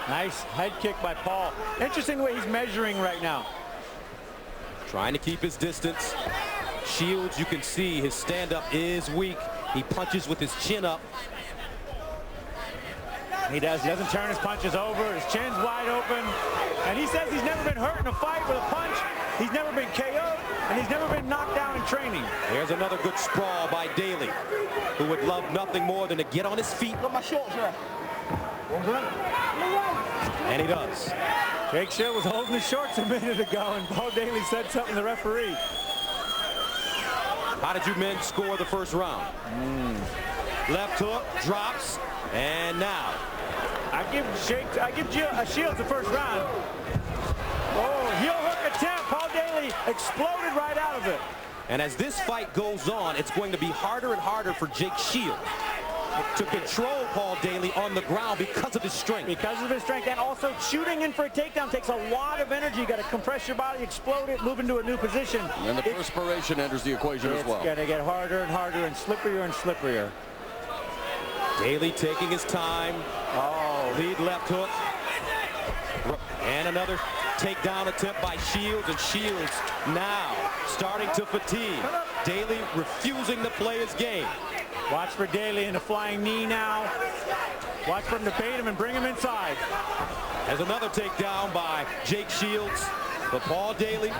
Nice head kick by Paul. Interesting the way he's measuring right now. Trying to keep his distance. Shields, you can see his stand-up is weak. He punches with his chin up. He doesn't turn his punches over. His chin's wide open. And he says he's never been hurt in a fight with a punch. He's never been KO'd, and he's never been knocked down in training. Here's another good sprawl by Daley, who would love nothing more than to get on his feet. Look at my shorts here. And he does. Jake Shield was holding his shorts a minute ago, and Paul Daley said something to the referee. How did you men score the first round? Left hook, drops, and now. I give Shields the first round. Oh, heel hook attempt. Paul Daley exploded right out of it. And as this fight goes on, it's going to be harder and harder for Jake Shields to control Paul Daley on the ground because of his strength. Because of his strength, and also shooting in for a takedown takes a lot of energy. You got to compress your body, explode it, move into a new position. And the perspiration enters the equation as well. It's going to get harder and harder and slipperier and slipperier. Daley taking his time. Oh, lead left hook. And another takedown attempt by Shields, and Shields now starting to fatigue. Daley refusing to play his game. Watch for Daley in a flying knee now. Watch for him to bait him and bring him inside. There's another takedown by Jake Shields. But Paul Daley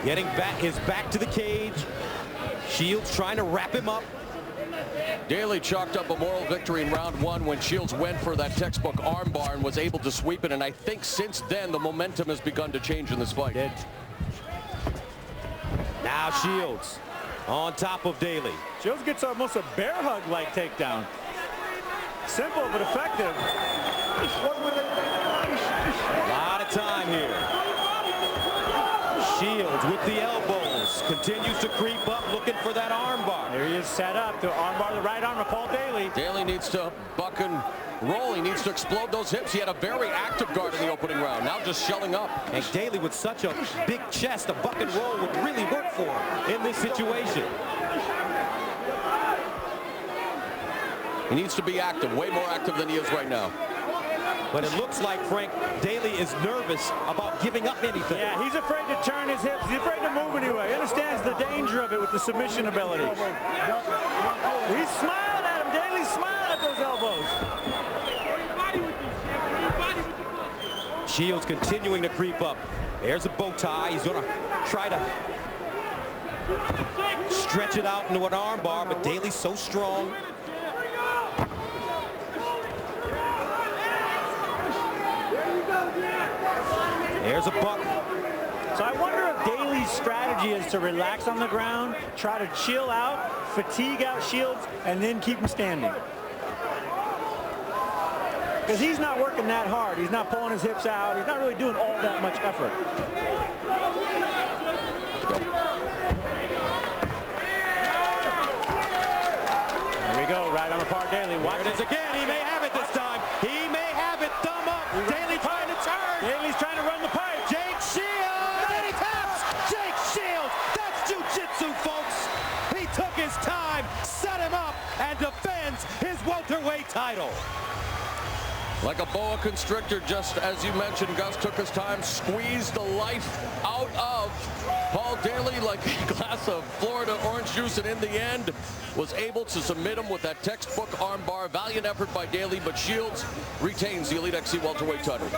getting his back to the cage. Shields trying to wrap him up. Daley chalked up a moral victory in round one when Shields went for that textbook armbar and was able to sweep it. And I think since then the momentum has begun to change in this fight. Now Shields on top of Daley. Shields gets almost a bear hug-like takedown. Simple but effective. A lot of time here. Shields with the elbows continues to creep up, looking for that armbar. There he is, set up to armbar the right arm of Paul Daley. Daley needs to buck and roll. He needs to explode those hips. He had a very active guard in the opening round. Now just shelling up. And Daley with such a big chest, a buck and roll would really work for him in this situation. He needs to be active, way more active than he is right now. But it looks like, Frank, Daley is nervous about giving up anything. Yeah, he's afraid to turn his hips. He's afraid to move anyway. He understands the danger of it with the submission ability. He's smiling at him. Daley's smiling at those elbows. Shields continuing to creep up. There's a bow tie. He's going to try to stretch it out into an armbar, but Daley's so strong. There's a buck. So I wonder if Daley's strategy is to relax on the ground, try to chill out, fatigue out Shields, and then keep him standing. Because he's not working that hard. He's not pulling his hips out. He's not really doing all that much effort. There we go, right on the Paul Daley. There it is again. He may have it this time. He may have it. Thumb up. Daley trying to turn. Daley's trying to run the pipe. Jake Shields. And he taps. Jake Shields. That's jiu-jitsu, folks. He took his time, set him up, and defends his welterweight title. Like a boa constrictor, just as you mentioned, Gus took his time, squeezed the life out of Paul Daley like a glass of Florida orange juice, and in the end was able to submit him with that textbook armbar. Valiant effort by Daley, but Shields retains the EliteXC welterweight title.